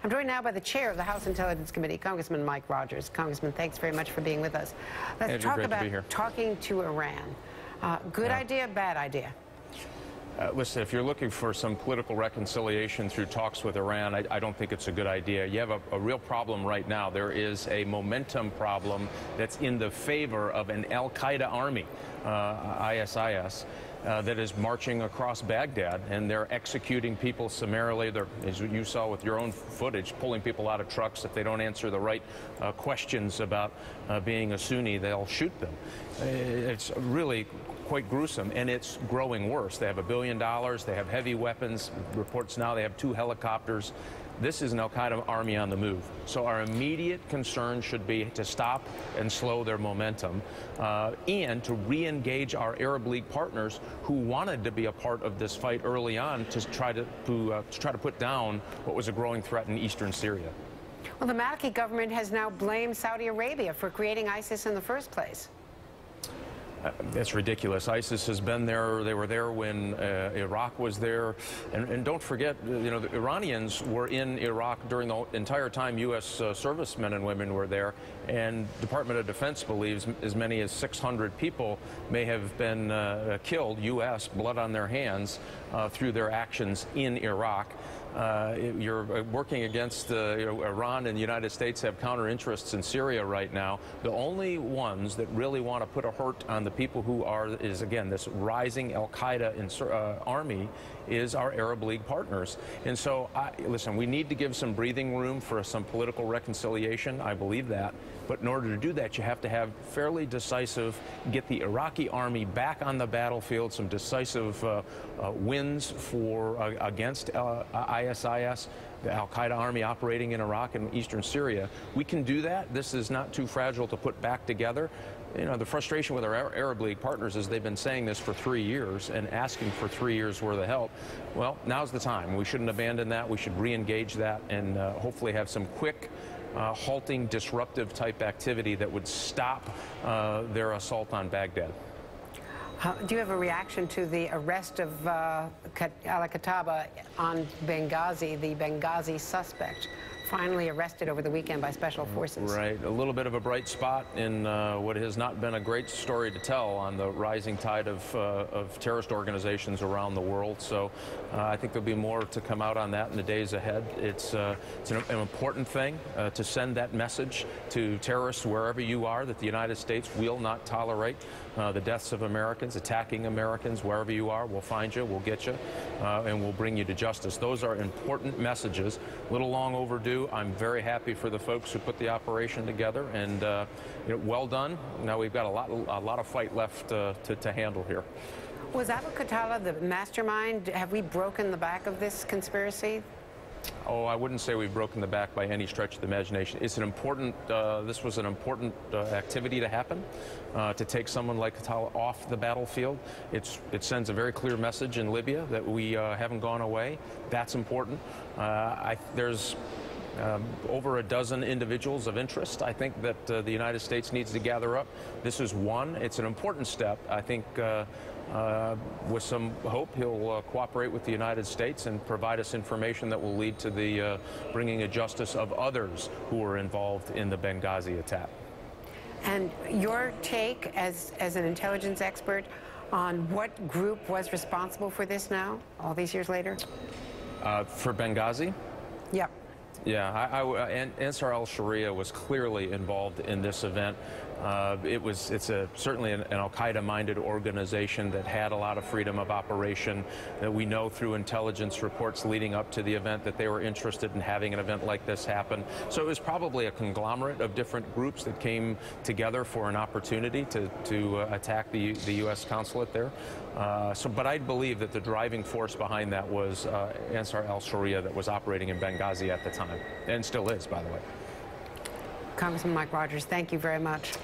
I'm joined now by the chair of the House Intelligence Committee, Congressman Mike Rogers. Congressman, thanks very much for being with us. Let's talk about talking to Iran. Good idea, bad idea? Listen, if you're looking for some political reconciliation through talks with Iran, I don't think it's a good idea. You have a real problem right now. There is a momentum problem that's in the favor of an al-Qaeda army, ISIS, that is marching across Baghdad, and they're executing people summarily. They're, as you saw with your own footage, pulling people out of trucks. If they don't answer the right questions about being a Sunni, they'll shoot them. It's really quite gruesome, and it's growing worse. They have $1 billion. They have heavy weapons. Reports now they have 2 helicopters. This is an al-Qaeda army on the move. So our immediate concern should be to stop and slow their momentum and to re-engage our Arab League partners who wanted to be a part of this fight early on to try to put down what was a growing threat in eastern Syria. Well, the Maliki government has now blamed Saudi Arabia for creating ISIS in the first place. That's ridiculous. ISIS has been there. They were there when Iraq was there. And don't forget, you know, the Iranians were in Iraq during the entire time U.S. servicemen and women were there. And Department of Defense believes as many as 600 people may have been killed, U.S., blood on their hands, through their actions in Iraq. You're working against Iran, and the United States have counter interests in Syria right now. The only ones that really want to put a hurt on the people who is again this rising al-Qaeda army is our Arab League partners. And so, listen, we need to give some breathing room for some political reconciliation. I believe that. But in order to do that, you have to have fairly decisive, get the Iraqi army back on the battlefield, some decisive wins against ISIS, the al-Qaeda army operating in Iraq and eastern Syria. We can do that. This is not too fragile to put back together. You know, the frustration with our Arab League partners is they've been saying this for 3 years and asking for 3 years worth of help. Well, now's the time. We shouldn't abandon that. We should re-engage that and hopefully have some quick, halting, disruptive type activity that would stop their assault on Baghdad. Do you have a reaction to the arrest of al-Kataba on Benghazi, the Benghazi suspect, finally arrested over the weekend by special forces? Right. A little bit of a bright spot in what has not been a great story to tell on the rising tide of terrorist organizations around the world. So I think there'll be more to come out on that in the days ahead. It's an important thing to send that message to terrorists wherever you are, that the United States will not tolerate the deaths of Americans, attacking Americans wherever you are. We'll find you, we'll get you, and we'll bring you to justice. Those are important messages. A little long overdue. I'm very happy for the folks who put the operation together, and you know, well done. Now we've got a lot of fight left to handle here. Was Abu Khatala the mastermind? Have we broken the back of this conspiracy? Oh, I wouldn't say we've broken the back by any stretch of the imagination. It's an important, this was an important activity to happen, to take someone like Khatala off the battlefield. It sends a very clear message in Libya that we haven't gone away. That's important. There's over a dozen individuals of interest, I think, that the United States needs to gather up. This is one. It's an important step. I think with some hope, he'll cooperate with the United States and provide us information that will lead to the bringing to justice of others who were involved in the Benghazi attack. And your take as an intelligence expert on what group was responsible for this now, all these years later? For Benghazi? Yep. Yeah, Ansar al-Sharia was clearly involved in this event. It's certainly an al-Qaeda-minded organization that had a lot of freedom of operation. That we know through intelligence reports leading up to the event that they were interested in having an event like this happen. So it was probably a conglomerate of different groups that came together for an opportunity to attack the U.S. consulate there. But I believe that the driving force behind that was Ansar al-Sharia that was operating in Benghazi at the time, and still is, by the way. Congressman Mike Rogers, thank you very much.